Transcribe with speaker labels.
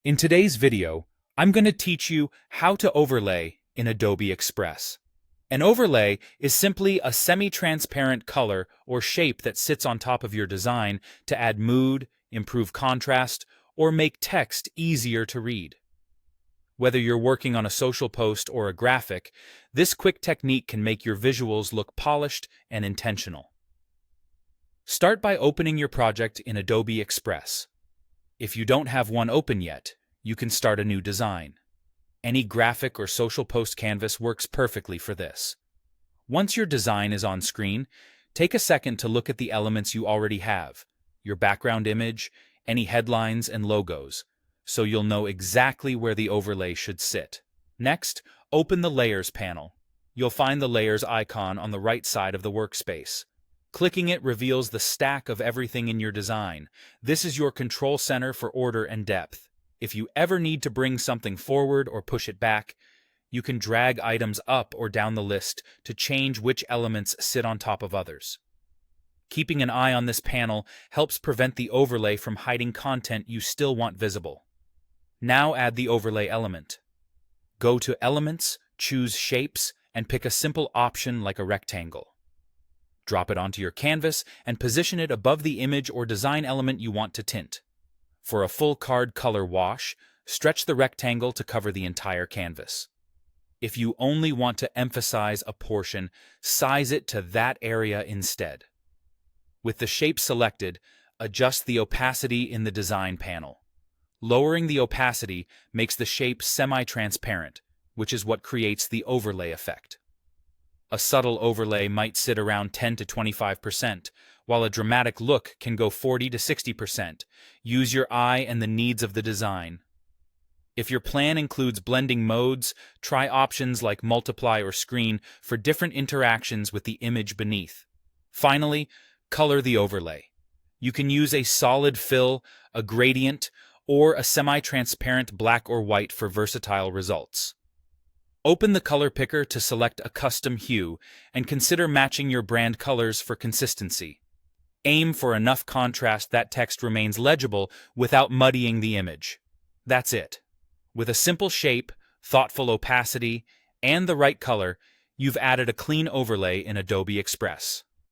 Speaker 1: In today's video, I'm going to teach you how to overlay in Adobe Express. An overlay is simply a semi-transparent color or shape that sits on top of your design to add mood, improve contrast, or make text easier to read. Whether you're working on a social post or a graphic, this quick technique can make your visuals look polished and intentional. Start by opening your project in Adobe Express. If you don't have one open yet, you can start a new design. Any graphic or social post canvas works perfectly for this. Once your design is on screen, take a second to look at the elements you already have, your background image, any headlines and logos, so you'll know exactly where the overlay should sit. Next, open the Layers panel. You'll find the Layers icon on the right side of the workspace. Clicking it reveals the stack of everything in your design. This is your control center for order and depth. If you ever need to bring something forward or push it back, you can drag items up or down the list to change which elements sit on top of others. Keeping an eye on this panel helps prevent the overlay from hiding content you still want visible. Now add the overlay element. Go to Elements, choose Shapes, and pick a simple option like a rectangle. Drop it onto your canvas and position it above the image or design element you want to tint. For a full card color wash, stretch the rectangle to cover the entire canvas. If you only want to emphasize a portion, size it to that area instead. With the shape selected, adjust the opacity in the design panel. Lowering the opacity makes the shape semi-transparent, which is what creates the overlay effect. A subtle overlay might sit around 10 to 25%, while a dramatic look can go 40 to 60%. Use your eye and the needs of the design. If your plan includes blending modes, try options like multiply or screen for different interactions with the image beneath. Finally, color the overlay. You can use a solid fill, a gradient, or a semi-transparent black or white for versatile results. Open the color picker to select a custom hue and consider matching your brand colors for consistency. Aim for enough contrast that text remains legible without muddying the image. That's it. With a simple shape, thoughtful opacity, and the right color, you've added a clean overlay in Adobe Express.